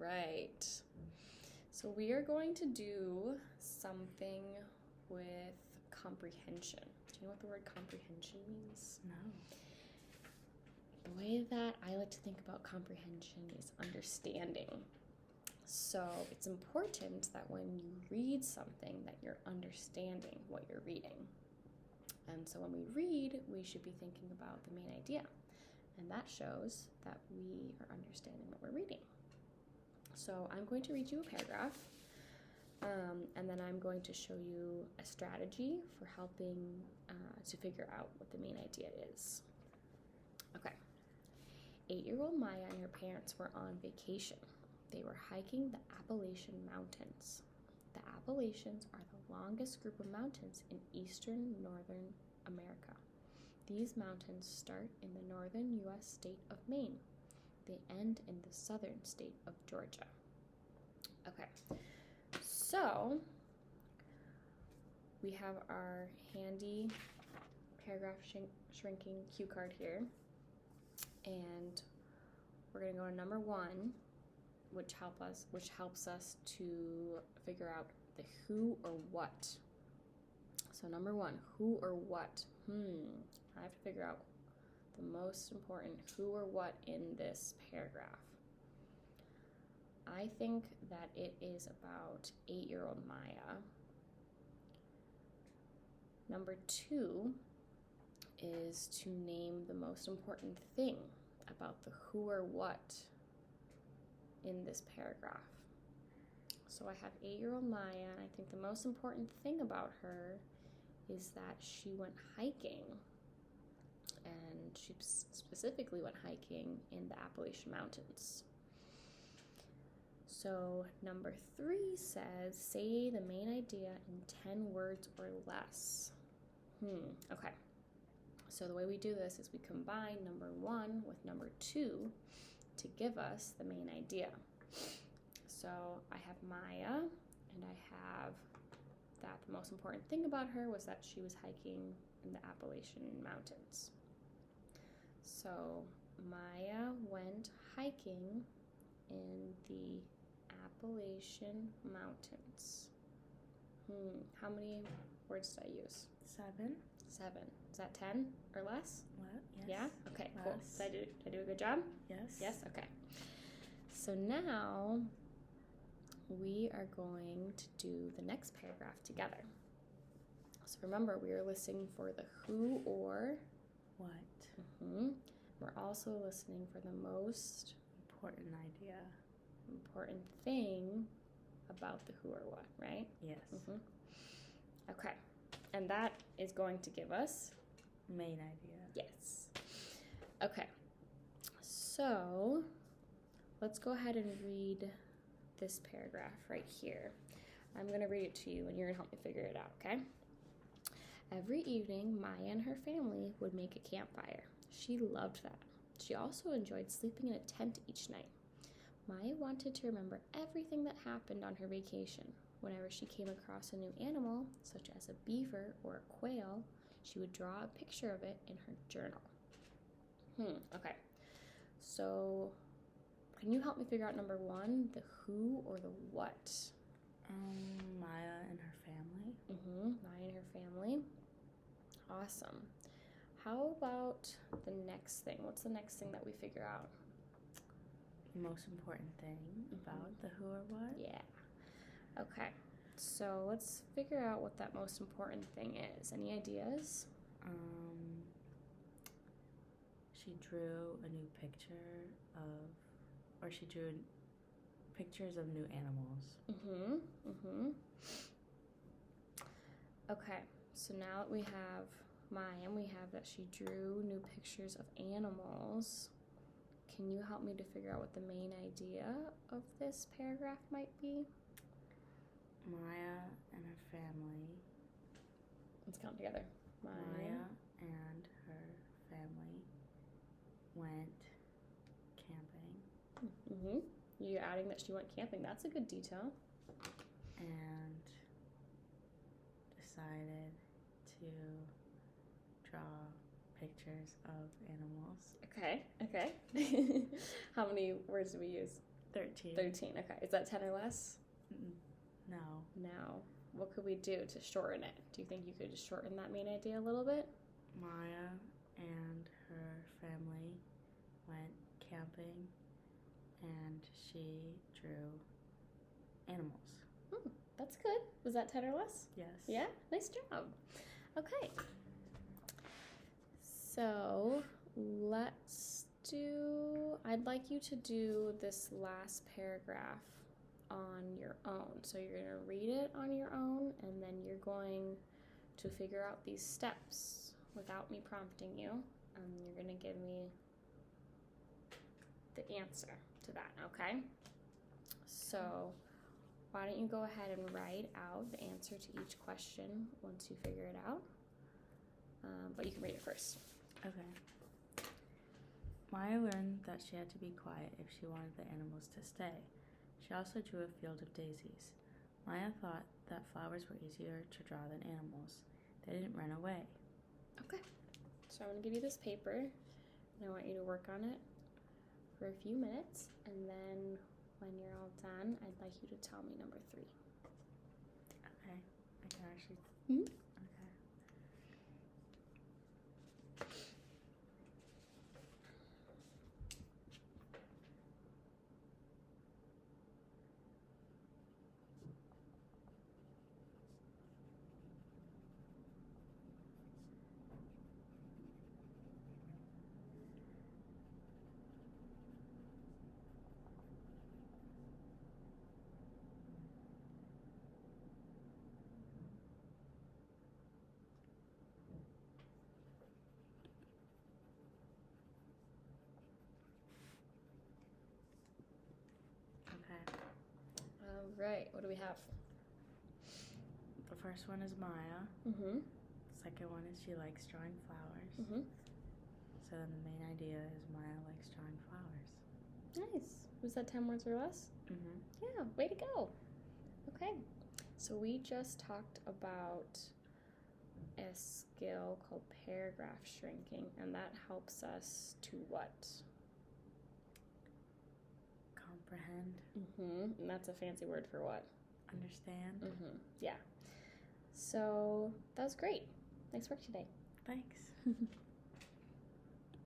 right. So we are going to do something with comprehension. Do you know what the word comprehension means? No. The way that I like to think about comprehension is understanding. So it's important that when you read something that you're understanding what you're reading. And so when we read, we should be thinking about the main idea. And that shows that we are understanding what we're reading. So I'm going to read you a paragraph, and then I'm going to show you a strategy for helping to figure out what the main idea is. Okay. 8-year-old Maya and her parents were on vacation. They were hiking the Appalachian Mountains. The Appalachians are the longest group of mountains in eastern Northern America. These mountains start in the northern U.S. state of Maine. They end in the southern state of Georgia. Okay, so we have our handy paragraph shrinking cue card here, and we're going to go to number 1, which helps us to figure out the who or what. So number 1, who or what? I have to figure out the most important who or what in this paragraph. I think that it is about 8-year-old Maya. Number 2 is to name the most important thing about the who or what in this paragraph. So I have 8-year-old Maya, and I think the most important thing about her is that she went hiking, and she specifically went hiking in the Appalachian Mountains. So number 3 says, say the main idea in 10 words or less. Okay. So the way we do this is we combine number 1 with number 2 to give us the main idea. So I have Maya, and I have that the most important thing about her was that she was hiking in the Appalachian Mountains. So Maya went hiking in the Appalachian Mountains. How many words did I use? 7. 7. Is that 10 or less? What? Yes. Yeah? Okay, Less. cool. Did I do a good job? Yes. Yes? Okay. So now we are going to do the next paragraph together. So remember, we are listening for the who or what. We're also listening for the most Important idea. important thing about the who or what, right? Yes. Okay. And that is going to give us Main idea. yes. Okay. So let's go ahead and read this paragraph right here. I'm going to read it to you, and you're going to help me figure it out, okay? Every evening, Maya and her family would make a campfire. She loved that. She also enjoyed sleeping in a tent each night. Maya wanted to remember everything that happened on her vacation. Whenever she came across a new animal, such as a beaver or a quail, she would draw a picture of it in her journal. Okay. So, can you help me figure out number 1, the who or the what? Maya and her family. Maya and her family. Awesome. How about the next thing? What's the next thing that we figure out? Most important thing about the who or what? Yeah. Okay. So let's figure out what that most important thing is. Any ideas? She drew a new picture of, or she drew pictures of new animals. Okay. So now that we have Maya, we have that she drew new pictures of animals. Can you help me to figure out what the main idea of this paragraph might be? Maya and her family. Let's count together. Maya and her family went camping. You're adding that she went camping. That's a good detail. And decided to draw pictures of animals. Okay. How many words did we use? 13. 13. Okay. Is that 10 or less? No. Now, what could we do to shorten it? Do you think you could just shorten that main idea a little bit? Maya and her family went camping and she drew animals. That's good. Was that 10 or less? Yes. Yeah? Nice job. Okay. So, I'd like you to do this last paragraph on your own. So you're going to read it on your own, and then you're going to figure out these steps without me prompting you, and you're going to give me the answer to that, okay? So why don't you go ahead and write out the answer to each question once you figure it out, but you can read it first. Okay. Maya learned that she had to be quiet if she wanted the animals to stay. She also drew a field of daisies. Maya thought that flowers were easier to draw than animals. They didn't run away. Okay. So I'm going to give you this paper, and I want you to work on it for a few minutes, and then when you're all done, I'd like you to tell me number 3. Okay. I can actually... Mm-hmm. Okay. All right. What do we have? The first one is Maya. Mm-hmm. The second one is she likes drawing flowers. Mm-hmm. So then the main idea is Maya likes drawing flowers. Nice. Was that 10 words or less? Mm-hmm. Yeah, way to go. Okay. So we just talked about a skill called paragraph shrinking, and that helps us to what? Comprehend. Mm-hmm. And that's a fancy word for what? Understand. Mm-hmm. Yeah. So that was great. Nice work today. Thanks.